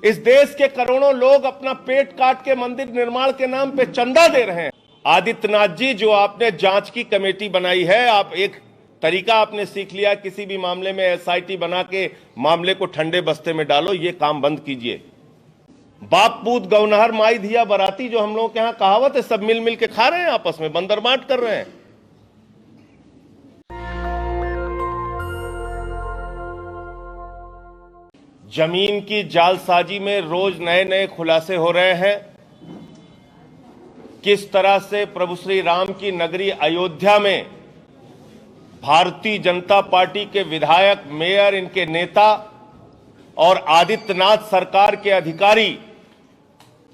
इस देश के करोड़ों लोग अपना पेट काट के मंदिर निर्माण के नाम पे चंदा दे रहे हैं। आदित्यनाथ जी, जो आपने जांच की कमेटी बनाई है, आप एक तरीका आपने सीख लिया, किसी भी मामले में एसआईटी बना के मामले को ठंडे बस्ते में डालो, ये काम बंद कीजिए। बाप पूत गौनहर माई धिया बराती, जो हम लोगों के यहां कहावत है, सब मिल मिल के खा रहे हैं, आपस में बंदर बांट कर रहे हैं। जमीन की जालसाजी में रोज नए नए खुलासे हो रहे हैं। किस तरह से प्रभु श्री राम की नगरी अयोध्या में भारतीय जनता पार्टी के विधायक, मेयर, इनके नेता और आदित्यनाथ सरकार के अधिकारी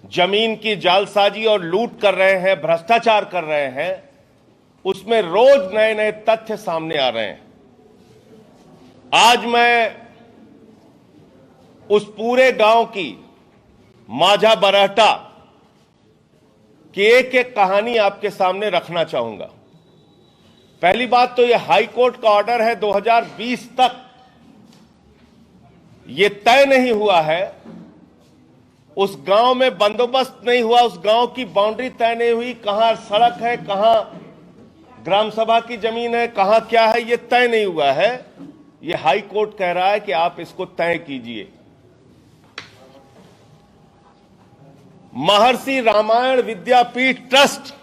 जमीन की जालसाजी और लूट कर रहे हैं, भ्रष्टाचार कर रहे हैं, उसमें रोज नए नए तथ्य सामने आ रहे हैं। आज मैं उस पूरे गांव की, माझा बरहटा की एक एक कहानी आपके सामने रखना चाहूंगा। पहली बात तो यह हाई कोर्ट का ऑर्डर है, 2020 तक यह तय नहीं हुआ है, उस गांव में बंदोबस्त नहीं हुआ, उस गांव की बाउंड्री तय नहीं हुई, कहां सड़क है, कहां ग्राम सभा की जमीन है, कहां क्या है, यह तय नहीं हुआ है। यह हाई कोर्ट कह रहा है कि आप इसको तय कीजिए। महर्षि रामायण विद्यापीठ ट्रस्ट,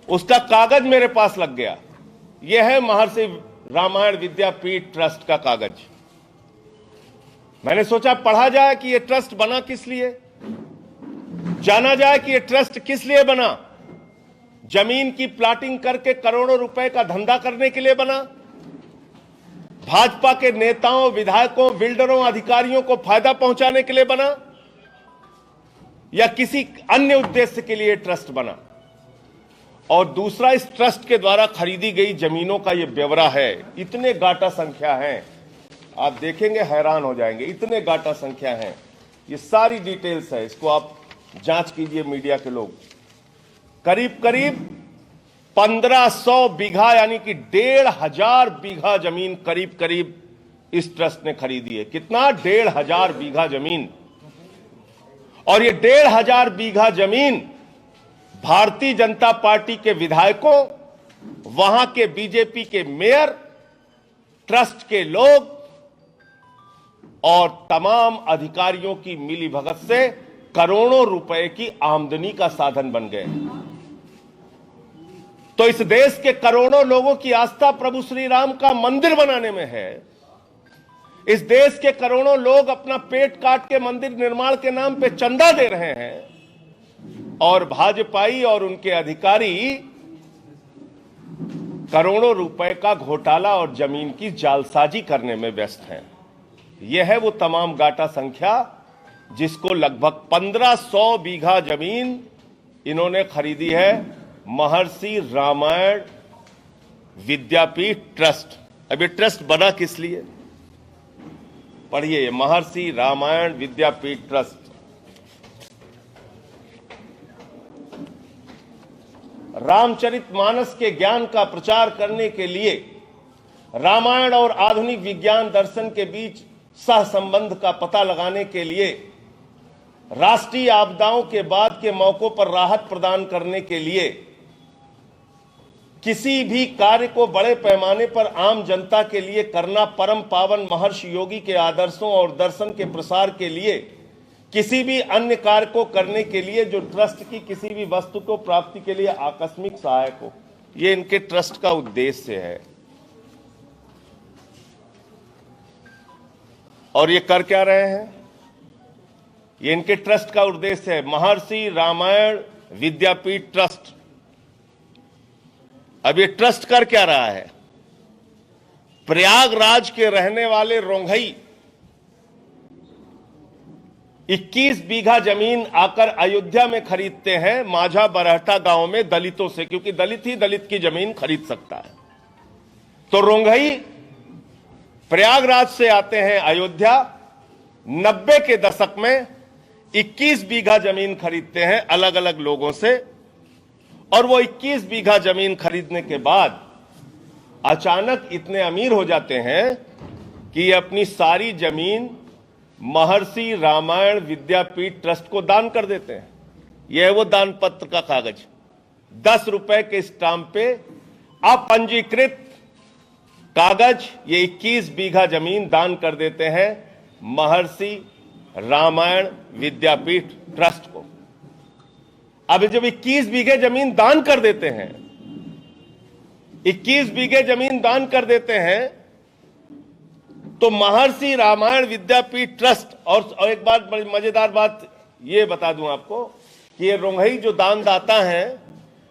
उसका कागज मेरे पास लग गया। यह है महर्षि रामायण विद्यापीठ ट्रस्ट का कागज। मैंने सोचा पढ़ा जाए कि यह ट्रस्ट बना किस लिए, जाना जाए कि यह ट्रस्ट किस लिए बना। जमीन की प्लाटिंग करके करोड़ों रुपए का धंधा करने के लिए बना, भाजपा के नेताओं, विधायकों, बिल्डरों, अधिकारियों को फायदा पहुंचाने के लिए बना, या किसी अन्य उद्देश्य के लिए ट्रस्ट बना। और दूसरा, इस ट्रस्ट के द्वारा खरीदी गई जमीनों का यह ब्यौरा है। इतने गाटा संख्या हैं, आप देखेंगे हैरान हो जाएंगे, इतने गाटा संख्या हैं। ये सारी डिटेल्स है, इसको आप जांच कीजिए मीडिया के लोग। करीब करीब 1500 बीघा, यानी कि 1500 बीघा जमीन करीब करीब इस ट्रस्ट ने खरीदी है। कितना? 1500 बीघा जमीन। और ये 1500 बीघा जमीन भारतीय जनता पार्टी के विधायकों, वहां के बीजेपी के मेयर, ट्रस्ट के लोग और तमाम अधिकारियों की मिलीभगत से करोड़ों रुपए की आमदनी का साधन बन गए। तो इस देश के करोड़ों लोगों की आस्था प्रभु श्री राम का मंदिर बनाने में है। इस देश के करोड़ों लोग अपना पेट काट के मंदिर निर्माण के नाम पे चंदा दे रहे हैं, और भाजपाई और उनके अधिकारी करोड़ों रुपए का घोटाला और जमीन की जालसाजी करने में व्यस्त हैं। यह है वो तमाम गाटा संख्या जिसको लगभग 1500 बीघा जमीन इन्होंने खरीदी है महर्षि रामायण विद्यापीठ ट्रस्ट। अब ये ट्रस्ट बना किस लिए, पढ़िए, महर्षि रामायण विद्यापीठ ट्रस्ट। रामचरितमानस के ज्ञान का प्रचार करने के लिए, रामायण और आधुनिक विज्ञान दर्शन के बीच सह संबंध का पता लगाने के लिए, राष्ट्रीय आपदाओं के बाद के मौकों पर राहत प्रदान करने के लिए, किसी भी कार्य को बड़े पैमाने पर आम जनता के लिए करना परम पावन महर्षि योगी के आदर्शों और दर्शन के प्रसार के लिए, किसी भी अन्य कार्य को करने के लिए जो ट्रस्ट की किसी भी वस्तु को प्राप्ति के लिए आकस्मिक सहायक हो, ये इनके ट्रस्ट का उद्देश्य है। और ये कर क्या रहे हैं, ये इनके ट्रस्ट का उद्देश्य है, महर्षि रामायण विद्यापीठ ट्रस्ट। अब ये ट्रस्ट कर क्या रहा है, प्रयागराज के रहने वाले रोंघई 21 बीघा जमीन आकर अयोध्या में खरीदते हैं, माझा बरहटा गांव में दलितों से, क्योंकि दलित ही दलित की जमीन खरीद सकता है। तो रोंघई प्रयागराज से आते हैं अयोध्या, 90 के दशक में 21 बीघा जमीन खरीदते हैं अलग अलग लोगों से, और वो 21 बीघा जमीन खरीदने के बाद अचानक इतने अमीर हो जाते हैं कि ये अपनी सारी जमीन महर्षि रामायण विद्यापीठ ट्रस्ट को दान कर देते हैं। यह है वो दान पत्र का कागज। 10 रुपए के स्टाम्प पे अपंजीकृत कागज, ये 21 बीघा जमीन दान कर देते हैं महर्षि रामायण विद्यापीठ ट्रस्ट को। अब जब 21 बीघे जमीन दान कर देते हैं, 21 बीघे जमीन दान कर देते हैं, तो महर्षि रामायण विद्यापीठ ट्रस्ट, और एक बात बड़ी मजेदार बात ये बता दूं आपको कि ये रोंघई जो दानदाता हैं,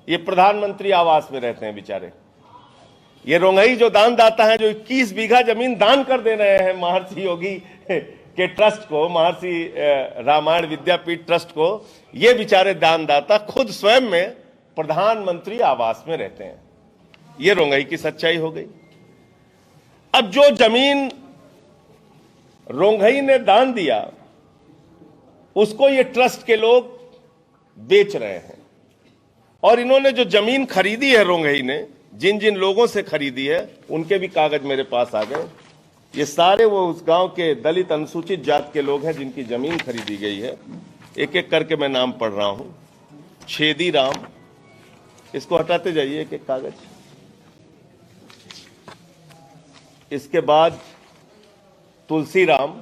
ये प्रधानमंत्री आवास में रहते हैं बेचारे। ये रोंघई जो दानदाता हैं, जो 21 बीघा जमीन दान कर दे रहे हैं महर्षि योगी के ट्रस्ट को, महर्षि रामायण विद्यापीठ ट्रस्ट को, ये बेचारे दानदाता खुद स्वयं में प्रधानमंत्री आवास में रहते हैं। ये रोंघई की सच्चाई हो गई। अब जो जमीन रोंघई ने दान दिया, उसको ये ट्रस्ट के लोग बेच रहे हैं। और इन्होंने जो जमीन खरीदी है रोंघई ने, जिन जिन लोगों से खरीदी है, उनके भी कागज मेरे पास आ गए। ये सारे वो उस गांव के दलित अनुसूचित जात के लोग हैं जिनकी जमीन खरीदी गई है। एक एक करके मैं नाम पढ़ रहा हूं। छेदी राम, इसको हटाते जाइए एक एक कागज। इसके बाद तुलसी राम,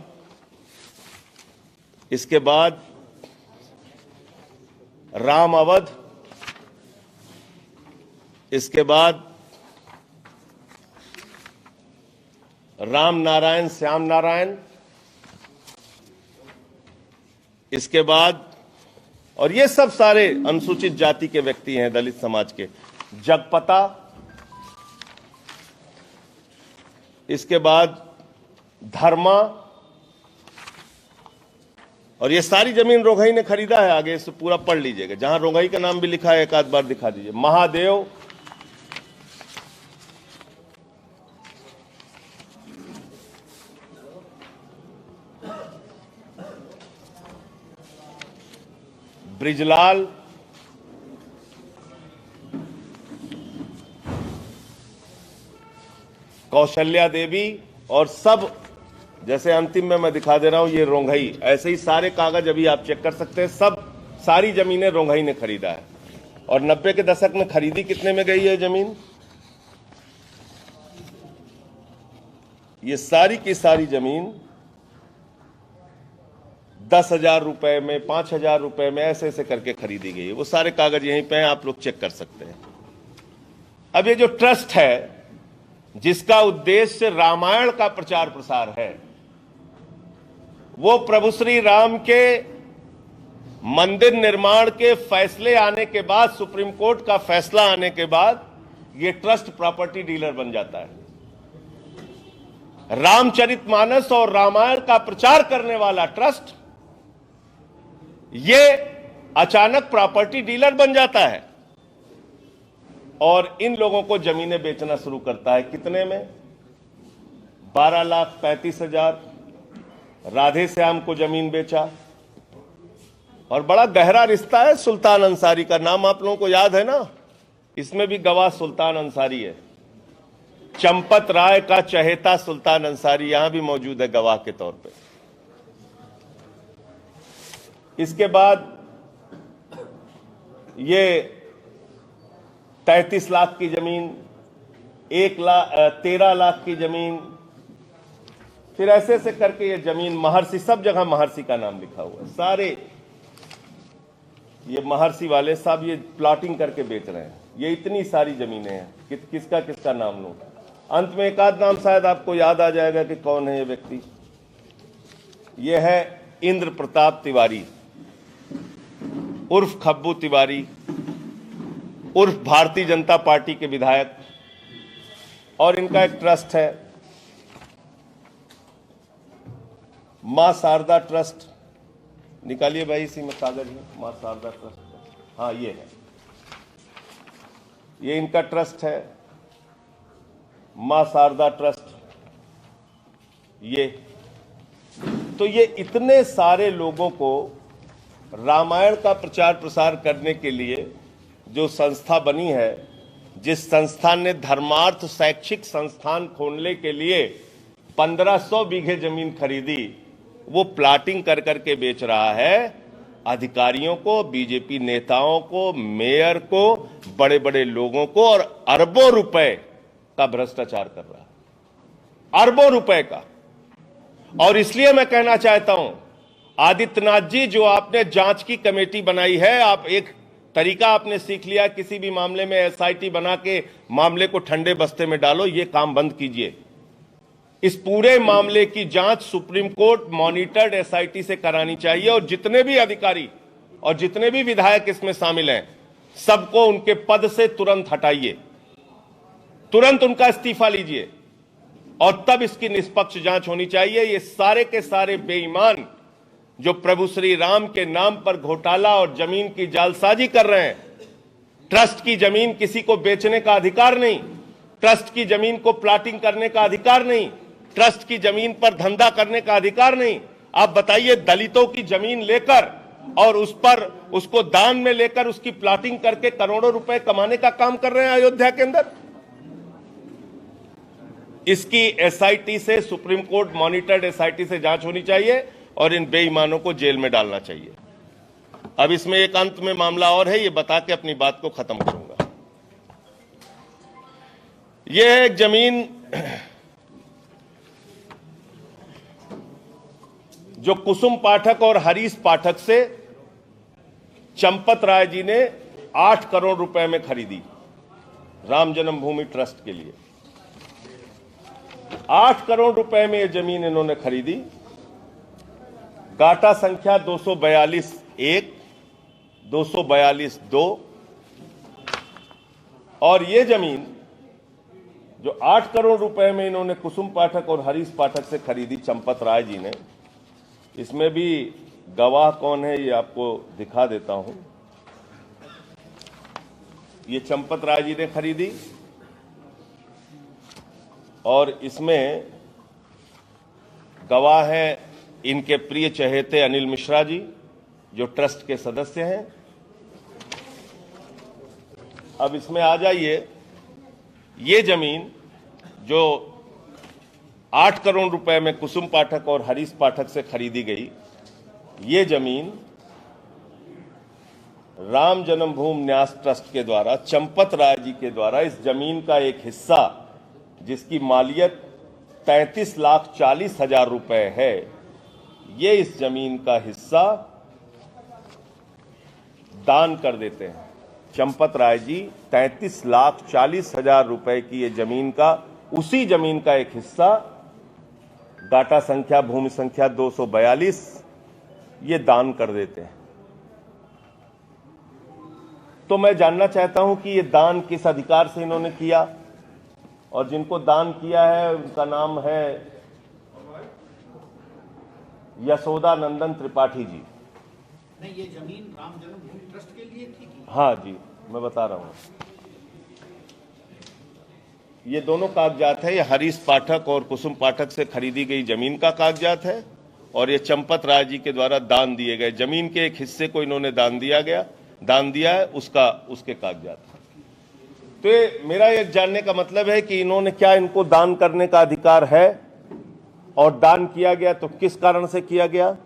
इसके बाद राम अवध, इसके बाद राम नारायण, श्याम नारायण, इसके बाद, और ये सब सारे अनुसूचित जाति के व्यक्ति हैं दलित समाज के, जगपता, इसके बाद धर्मा, और ये सारी जमीन रोंघई ने खरीदा है। आगे इसे पूरा पढ़ लीजिएगा, जहां रोंघई का नाम भी लिखा है एक आध बार दिखा दीजिए। महादेव, ब्रिजलाल, कौशल्या देवी, और सब जैसे अंतिम में मैं दिखा दे रहा हूं, ये रोंघई। ऐसे ही सारे कागज अभी आप चेक कर सकते हैं। सब सारी जमीनें रोंघई ने खरीदा है। और 90 के दशक में खरीदी कितने में गई है जमीन? ये सारी की सारी जमीन 10,000 रुपए में, 5,000 रुपए में, ऐसे ऐसे करके खरीदी गई है। वो सारे कागज यहीं पे हैं, आप लोग चेक कर सकते हैं। अब ये जो ट्रस्ट है, जिसका उद्देश्य रामायण का प्रचार प्रसार है, वो प्रभु श्री राम के मंदिर निर्माण के फैसले आने के बाद, सुप्रीम कोर्ट का फैसला आने के बाद, ये ट्रस्ट प्रॉपर्टी डीलर बन जाता है। रामचरितमानस और रामायण का प्रचार करने वाला ट्रस्ट ये अचानक प्रॉपर्टी डीलर बन जाता है और इन लोगों को जमीनें बेचना शुरू करता है। कितने में? 12,35,000 राधे श्याम को जमीन बेचा। और बड़ा गहरा रिश्ता है सुल्तान अंसारी का। नाम आप लोगों को याद है ना? इसमें भी गवाह सुल्तान अंसारी है। चंपत राय का चहेता सुल्तान अंसारी यहां भी मौजूद है गवाह के तौर पे। इसके बाद ये 33 लाख की जमीन, 13 लाख की जमीन, फिर ऐसे ऐसे करके ये जमीन महर्षि, सब जगह महर्षि का नाम लिखा हुआ है। सारे ये महर्षि वाले साहब ये प्लॉटिंग करके बेच रहे हैं। ये इतनी सारी जमीनें हैं, किसका किसका नाम लूं? अंत में एक आध नाम शायद आपको याद आ जाएगा कि कौन है ये व्यक्ति। ये है इंद्र प्रताप तिवारी उर्फ खब्बू तिवारी उर्फ भारतीय जनता पार्टी के विधायक। और इनका एक ट्रस्ट है मां शारदा ट्रस्ट। निकालिए भाई, इसी में कागज है मां शारदा ट्रस्ट। हाँ ये है, ये इनका ट्रस्ट है मां शारदा ट्रस्ट। ये तो ये इतने सारे लोगों को रामायण का प्रचार प्रसार करने के लिए जो संस्था बनी है, जिस संस्था ने धर्मार्थ शैक्षिक संस्थान खोलने के लिए 1500 बीघे जमीन खरीदी, वो प्लाटिंग कर करके बेच रहा है अधिकारियों को, बीजेपी नेताओं को, मेयर को, बड़े बड़े लोगों को, और अरबों रुपए का भ्रष्टाचार कर रहा है, अरबों रुपए का। और इसलिए मैं कहना चाहता हूं, आदित्यनाथ जी, जो आपने जांच की कमेटी बनाई है, आप एक तरीका आपने सीख लिया, किसी भी मामले में एसआईटी बना के मामले को ठंडे बस्ते में डालो, ये काम बंद कीजिए। इस पूरे मामले की जांच सुप्रीम कोर्ट मॉनिटर्ड एसआईटी से करानी चाहिए, और जितने भी अधिकारी और जितने भी विधायक इसमें शामिल हैं, सबको उनके पद से तुरंत हटाइए, तुरंत उनका इस्तीफा लीजिए, और तब इसकी निष्पक्ष जांच होनी चाहिए। ये सारे के सारे बेईमान जो प्रभु श्री राम के नाम पर घोटाला और जमीन की जालसाजी कर रहे हैं, ट्रस्ट की जमीन किसी को बेचने का अधिकार नहीं, ट्रस्ट की जमीन को प्लाटिंग करने का अधिकार नहीं, ट्रस्ट की जमीन पर धंधा करने का अधिकार नहीं। आप बताइए, दलितों की जमीन लेकर और उस पर उसको दान में लेकर उसकी प्लाटिंग करके करोड़ों रुपए कमाने का काम कर रहे हैं अयोध्या के अंदर। इसकी एसआईटी से, सुप्रीम कोर्ट मॉनिटर्ड एसआईटी से जांच होनी चाहिए और इन बेईमानों को जेल में डालना चाहिए। अब इसमें एक अंत में मामला और है, ये बता के अपनी बात को खत्म करूंगा। यह है एक जमीन जो कुसुम पाठक और हरीश पाठक से चंपत राय जी ने 8 करोड़ रुपए में खरीदी राम जन्मभूमि ट्रस्ट के लिए। 8 करोड़ रुपए में यह जमीन इन्होंने खरीदी। गाटा संख्या 242-1, 242-2, और यह जमीन जो 8 करोड़ रुपए में इन्होंने कुसुम पाठक और हरीश पाठक से खरीदी चंपत राय जी ने, इसमें भी गवाह कौन है ये आपको दिखा देता हूं। ये चंपत राय जी ने खरीदी, और इसमें गवाह हैं इनके प्रिय चहेते अनिल मिश्रा जी, जो ट्रस्ट के सदस्य हैं। अब इसमें आ जाइए, ये जमीन जो 8 करोड़ रुपए में कुसुम पाठक और हरीश पाठक से खरीदी गई, ये जमीन राम जन्मभूमि न्यास ट्रस्ट के द्वारा, चंपत राय जी के द्वारा, इस जमीन का एक हिस्सा जिसकी मालियत 33,40,000 रुपए है, ये इस जमीन का हिस्सा दान कर देते हैं। चंपत राय जी 33,40,000 रुपए की ये जमीन का, उसी जमीन का एक हिस्सा डाटा संख्या भूमि संख्या 242 ये दान कर देते हैं। तो मैं जानना चाहता हूं कि ये दान किस अधिकार से इन्होंने किया, और जिनको दान किया है उनका नाम है यशोदा नंदन त्रिपाठी जी। नहीं, ये जमीन राम जन्मभूमि ट्रस्ट के लिए थी कि? हाँ जी, मैं बता रहा हूं। ये दोनों कागजात है, ये हरीश पाठक और कुसुम पाठक से खरीदी गई जमीन का कागजात है, और ये चंपत राय जी के द्वारा दान दिए गए जमीन के एक हिस्से को इन्होंने दान दिया है, उसके कागजात। तो ये मेरा ये जानने का मतलब है कि इन्होंने क्या, इनको दान करने का अधिकार है, और दान किया गया तो किस कारण से किया गया।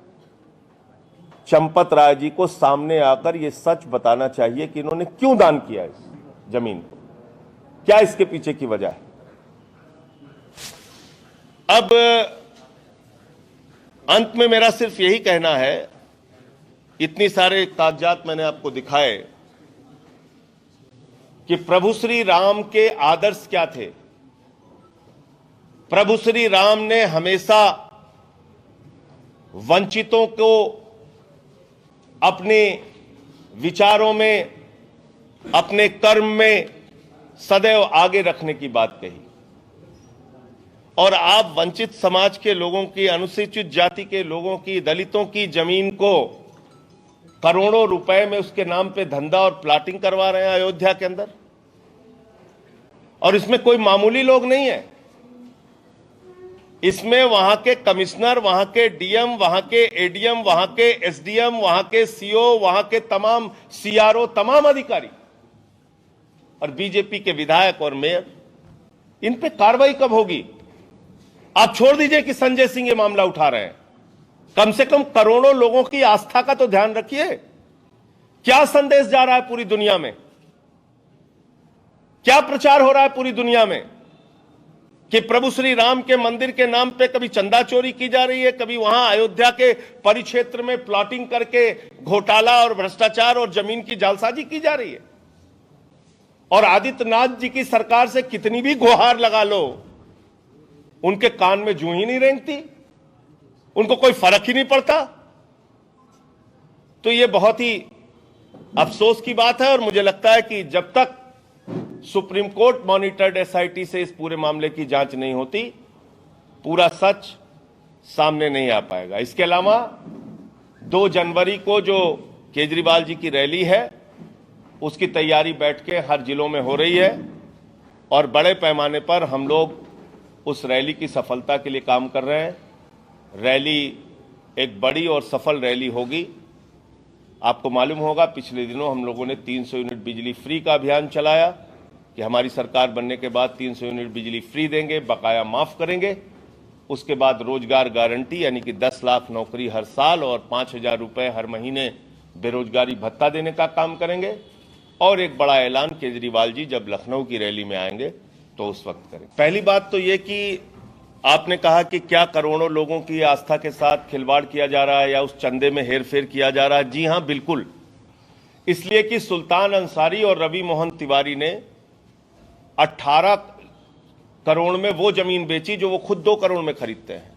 चंपत राय जी को सामने आकर ये सच बताना चाहिए कि इन्होंने क्यों दान किया इस जमीन को, क्या इसके पीछे की वजह है। अब अंत में मेरा सिर्फ यही कहना है, इतनी सारे कागजात मैंने आपको दिखाए कि प्रभु श्री राम के आदर्श क्या थे। प्रभु श्री राम ने हमेशा वंचितों को अपने विचारों में, अपने कर्म में सदैव आगे रखने की बात कही। और आप वंचित समाज के लोगों की, अनुसूचित जाति के लोगों की, दलितों की जमीन को करोड़ों रुपए में उसके नाम पे धंधा और प्लाटिंग करवा रहे हैं अयोध्या के अंदर। और इसमें कोई मामूली लोग नहीं है, इसमें वहां के कमिश्नर, वहां के डीएम, वहां के एडीएम, वहां के एसडीएम, वहां के सीओ, वहां के तमाम सीआरओ, तमाम अधिकारी और बीजेपी के विधायक और मेयर। इन पे कार्रवाई कब होगी? आप छोड़ दीजिए कि संजय सिंह ये मामला उठा रहे हैं, कम से कम करोड़ों लोगों की आस्था का तो ध्यान रखिए। क्या संदेश जा रहा है पूरी दुनिया में, क्या प्रचार हो रहा है पूरी दुनिया में कि प्रभु श्री राम के मंदिर के नाम पे कभी चंदा चोरी की जा रही है, कभी वहां अयोध्या के परिक्षेत्र में प्लॉटिंग करके घोटाला और भ्रष्टाचार और जमीन की जालसाजी की जा रही है। और आदित्यनाथ जी की सरकार से कितनी भी गुहार लगा लो, उनके कान में जूं ही नहीं रेंगती, उनको कोई फर्क ही नहीं पड़ता। तो यह बहुत ही अफसोस की बात है और मुझे लगता है कि जब तक सुप्रीम कोर्ट मॉनिटर्ड एसआईटी से इस पूरे मामले की जांच नहीं होती, पूरा सच सामने नहीं आ पाएगा। इसके अलावा 2 जनवरी को जो केजरीवाल जी की रैली है, उसकी तैयारी बैठ के हर जिलों में हो रही है और बड़े पैमाने पर हम लोग उस रैली की सफलता के लिए काम कर रहे हैं। रैली एक बड़ी और सफल रैली होगी। आपको मालूम होगा, पिछले दिनों हम लोगों ने 300 यूनिट बिजली फ्री का अभियान चलाया कि हमारी सरकार बनने के बाद 300 यूनिट बिजली फ्री देंगे, बकाया माफ करेंगे। उसके बाद रोजगार गारंटी यानी कि 10 लाख नौकरी हर साल और 5,000 रुपए हर महीने बेरोजगारी भत्ता देने का काम करेंगे। और एक बड़ा ऐलान केजरीवाल जी जब लखनऊ की रैली में आएंगे तो उस वक्त करें। पहली बात तो यह कि आपने कहा कि क्या करोड़ों लोगों की आस्था के साथ खिलवाड़ किया जा रहा है या उस चंदे में हेरफेर किया जा रहा है। जी हां, बिल्कुल। इसलिए कि सुल्तान अंसारी और रवि मोहन तिवारी ने 18 करोड़ में वो जमीन बेची जो वो खुद 2 करोड़ में खरीदते हैं।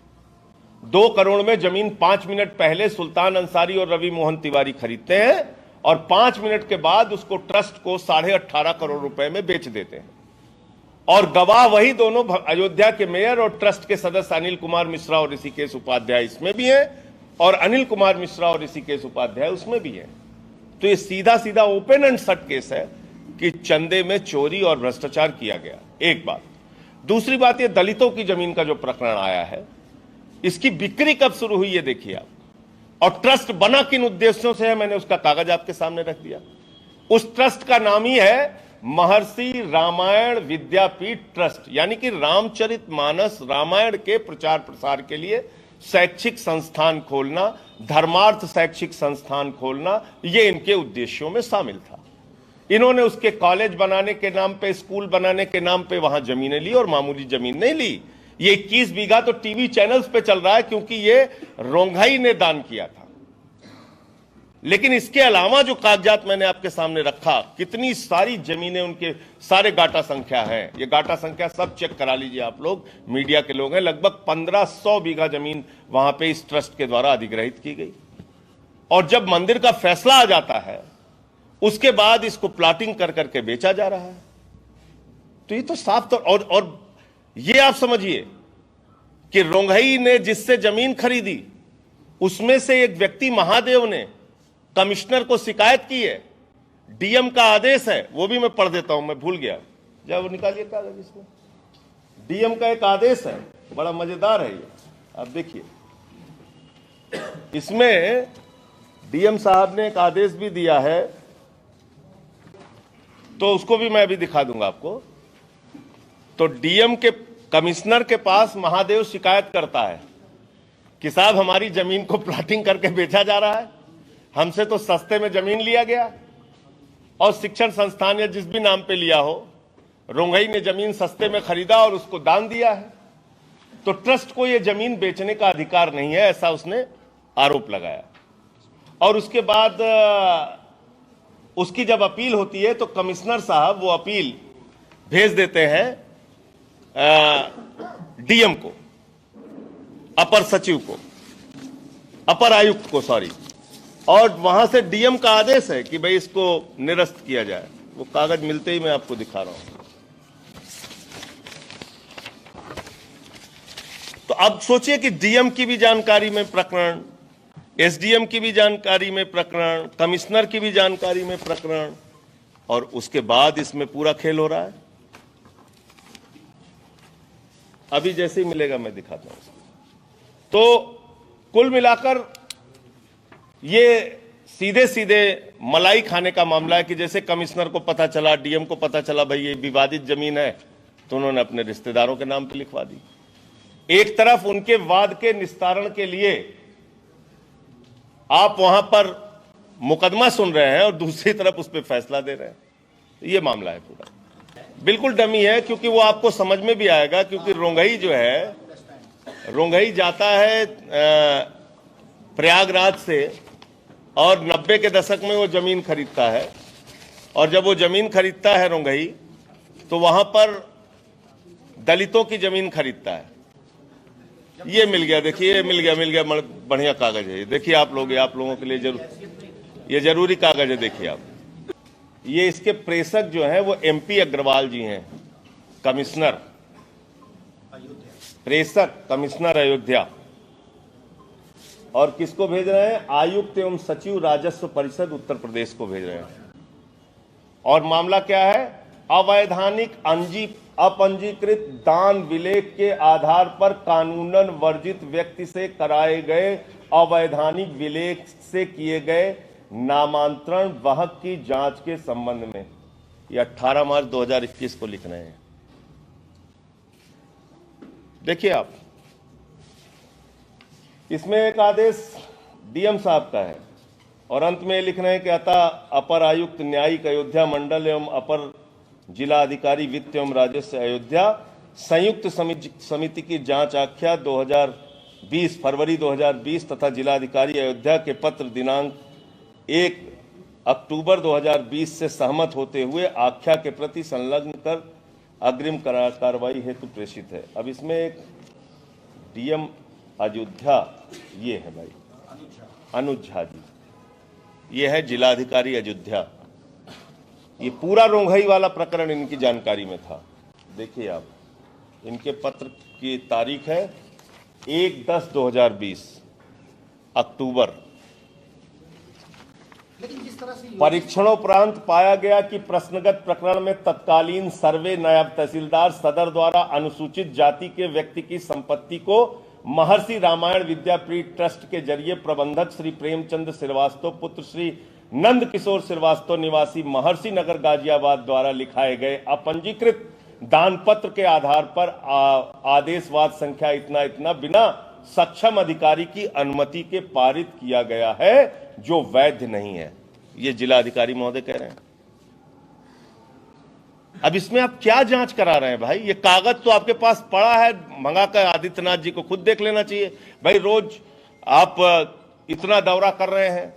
2 करोड़ में जमीन 5 मिनट पहले सुल्तान अंसारी और रवि मोहन तिवारी खरीदते हैं और 5 मिनट के बाद उसको ट्रस्ट को 18.5 करोड़ रुपए में बेच देते हैं। और गवाह वही दोनों अयोध्या के मेयर और ट्रस्ट के सदस्य अनिल कुमार मिश्रा और ऋषिकेश उपाध्याय इसमें भी हैं और अनिल कुमार मिश्रा और ऋषिकेश उपाध्याय उसमें भी हैं। तो ये सीधा सीधा ओपन एंड शट केस है कि चंदे में चोरी और भ्रष्टाचार किया गया। एक बात। दूसरी बात, ये दलितों की जमीन का जो प्रकरण आया है, इसकी बिक्री कब शुरू हुई ये देखिए आप, और ट्रस्ट बना किन उद्देश्यों से है, मैंने उसका कागज आपके सामने रख दिया। उस ट्रस्ट का नाम ही है महर्षि रामायण विद्यापीठ ट्रस्ट, यानी कि रामचरितमानस रामायण के प्रचार प्रसार के लिए शैक्षिक संस्थान खोलना, धर्मार्थ शैक्षिक संस्थान खोलना, ये इनके उद्देश्यों में शामिल था। इन्होंने उसके कॉलेज बनाने के नाम पे, स्कूल बनाने के नाम पे वहां जमीनें ली और मामूली जमीन नहीं ली। ये 21 बीघा तो टीवी चैनल्स पे चल रहा है क्योंकि ये रोंघाई ने दान किया था। लेकिन इसके अलावा जो कागजात मैंने आपके सामने रखा, कितनी सारी जमीनें, उनके सारे गाटा संख्या है। ये गाटा संख्या सब चेक करा लीजिए आप लोग, मीडिया के लोग हैं। लगभग 1500 बीघा जमीन वहां पे इस ट्रस्ट के द्वारा अधिग्रहित की गई। और जब मंदिर का फैसला आ जाता है, उसके बाद इसको प्लॉटिंग कर करके बेचा जा रहा है। तो ये तो साफ तौर और ये आप समझिए कि रोंघई ने जिससे जमीन खरीदी, उसमें से एक व्यक्ति महादेव ने कमिश्नर को शिकायत की है। डीएम का आदेश है, वो भी मैं पढ़ देता हूं, मैं भूल गया। जब वो निकालिए कागज, इसमें डीएम का एक आदेश है, बड़ा मजेदार है ये, आप देखिए। इसमें डीएम साहब ने एक आदेश भी दिया है, तो उसको भी मैं अभी दिखा दूंगा आपको। तो डीएम के कमिश्नर के पास महादेव शिकायत करता है कि साहब हमारी जमीन को प्लॉटिंग करके बेचा जा रहा है, हमसे तो सस्ते में जमीन लिया गया, और शिक्षण संस्थान या जिस भी नाम पे लिया हो, रोंघई ने जमीन सस्ते में खरीदा और उसको दान दिया है। तो ट्रस्ट को यह जमीन बेचने का अधिकार नहीं है, ऐसा उसने आरोप लगाया। और उसके बाद उसकी जब अपील होती है तो कमिश्नर साहब वो अपील भेज देते हैं डीएम को, अपर सचिव को, अपर आयुक्त को, सॉरी। और वहां से डीएम का आदेश है कि भाई इसको निरस्त किया जाए। वो कागज मिलते ही मैं आपको दिखा रहा हूं। तो अब सोचिए कि डीएम की भी जानकारी में प्रकरण, एसडीएम की भी जानकारी में प्रकरण, कमिश्नर की भी जानकारी में प्रकरण, और उसके बाद इसमें पूरा खेल हो रहा है। अभी जैसे ही मिलेगा मैं दिखाता हूं। तो कुल मिलाकर ये सीधे सीधे मलाई खाने का मामला है कि जैसे कमिश्नर को पता चला, डीएम को पता चला भाई ये विवादित जमीन है, तो उन्होंने अपने रिश्तेदारों के नाम पे लिखवा दी। एक तरफ उनके वाद के निस्तारण के लिए आप वहां पर मुकदमा सुन रहे हैं और दूसरी तरफ उस पर फैसला दे रहे हैं। ये मामला है पूरा, बिल्कुल डमी है, क्योंकि वो आपको समझ में भी आएगा, क्योंकि रोंघई जो है, रोंघई जाता है प्रयागराज से और 90 के दशक में वो जमीन खरीदता है, और जब वो जमीन खरीदता है रोंघई, तो वहां पर दलितों की जमीन खरीदता है। ये मिल गया, देखिए ये मिल गया, बढ़िया कागज है। देखिए आप लोगों के लिए ये जरूरी कागज है। देखिए आप, ये इसके प्रेषक जो हैं वो MP अग्रवाल जी हैं, कमिश्नर, प्रेषक कमिश्नर अयोध्या। और किसको भेज रहे हैं? आयुक्त एवं सचिव राजस्व परिषद उत्तर प्रदेश को भेज रहे हैं। और मामला क्या है? अवैधानिक अपंजीकृत दान विलेख के आधार पर कानूनन वर्जित व्यक्ति से कराए गए अवैधानिक विलेख से किए गए नामांतरण वाहक की जांच के संबंध में। ये 18 मार्च 2021 को लिख रहे हैं। देखिए आप, इसमें एक आदेश DM साहब का है और अंत में लिख रहे हैं कि अतः अपर आयुक्त न्यायिक अयोध्या मंडल एवं अपर जिला अधिकारी वित्त एवं राजस्व अयोध्या संयुक्त समिति की जांच आख्या 2020 फरवरी 2020 तथा जिलाधिकारी अयोध्या के पत्र दिनांक 1 अक्टूबर 2020 से सहमत होते हुए आख्या के प्रति संलग्न कर अग्रिम कार्रवाई हेतु प्रेषित है। अब इसमें एक DM अयोध्या, ये है भाई अनुज झा जी, ये है जिलाधिकारी अयोध्या। ये पूरा रोंघई वाला प्रकरण इनकी जानकारी में था। देखिए आप, इनके पत्र की तारीख है 1/10/2020 अक्टूबर। लेकिन जिस तरह से परीक्षणोपरांत पाया गया कि प्रश्नगत प्रकरण में तत्कालीन सर्वे नायब तहसीलदार सदर द्वारा अनुसूचित जाति के व्यक्ति की संपत्ति को महर्षि रामायण विद्यापीठ ट्रस्ट के जरिए प्रबंधक श्री प्रेमचंद श्रीवास्तव पुत्र श्री नंद किशोर श्रीवास्तव निवासी महर्षि नगर गाजियाबाद द्वारा लिखाए गए अपंजीकृत दान पत्र के आधार पर आदेशवाद संख्या इतना इतना बिना सक्षम अधिकारी की अनुमति के पारित किया गया है, जो वैध नहीं है। ये जिलाधिकारी महोदय कह रहे हैं। अब इसमें आप क्या जांच करा रहे हैं भाई? ये कागज तो आपके पास पड़ा है, मंगाकर आदित्यनाथ जी को खुद देख लेना चाहिए भाई। रोज आप इतना दौरा कर रहे हैं,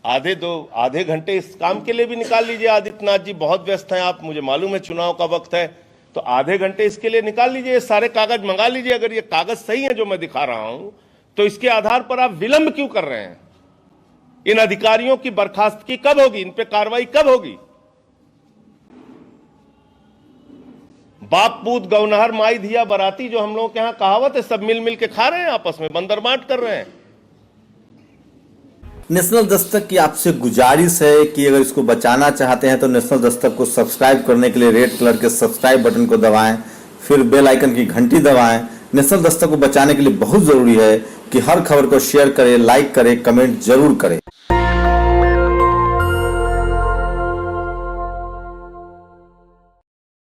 आधे घंटे इस काम के लिए भी निकाल लीजिए। आदित्यनाथ जी बहुत व्यस्त हैं, आप, मुझे मालूम है चुनाव का वक्त है, तो आधे घंटे इसके लिए निकाल लीजिए, सारे कागज मंगा लीजिए। अगर ये कागज सही है जो मैं दिखा रहा हूं, तो इसके आधार पर आप विलंब क्यों कर रहे हैं? इन अधिकारियों की बर्खास्तगी कब होगी? इन पे कार्रवाई कब होगी? बाप पूत गौनहर माई धिया बराती, जो हम लोगों के यहां कहावत है, सब मिल के खा रहे हैं, आपस में बंदर बांट कर रहे हैं। नेशनल दस्तक की आपसे गुजारिश है कि अगर इसको बचाना चाहते हैं तो नेशनल दस्तक को सब्सक्राइब करने के लिए रेड कलर के सब्सक्राइब बटन को दबाएं, फिर बेल आइकन की घंटी दबाएं। नेशनल दस्तक को बचाने के लिए बहुत जरूरी है कि हर खबर को शेयर करें, लाइक करें, कमेंट जरूर करें।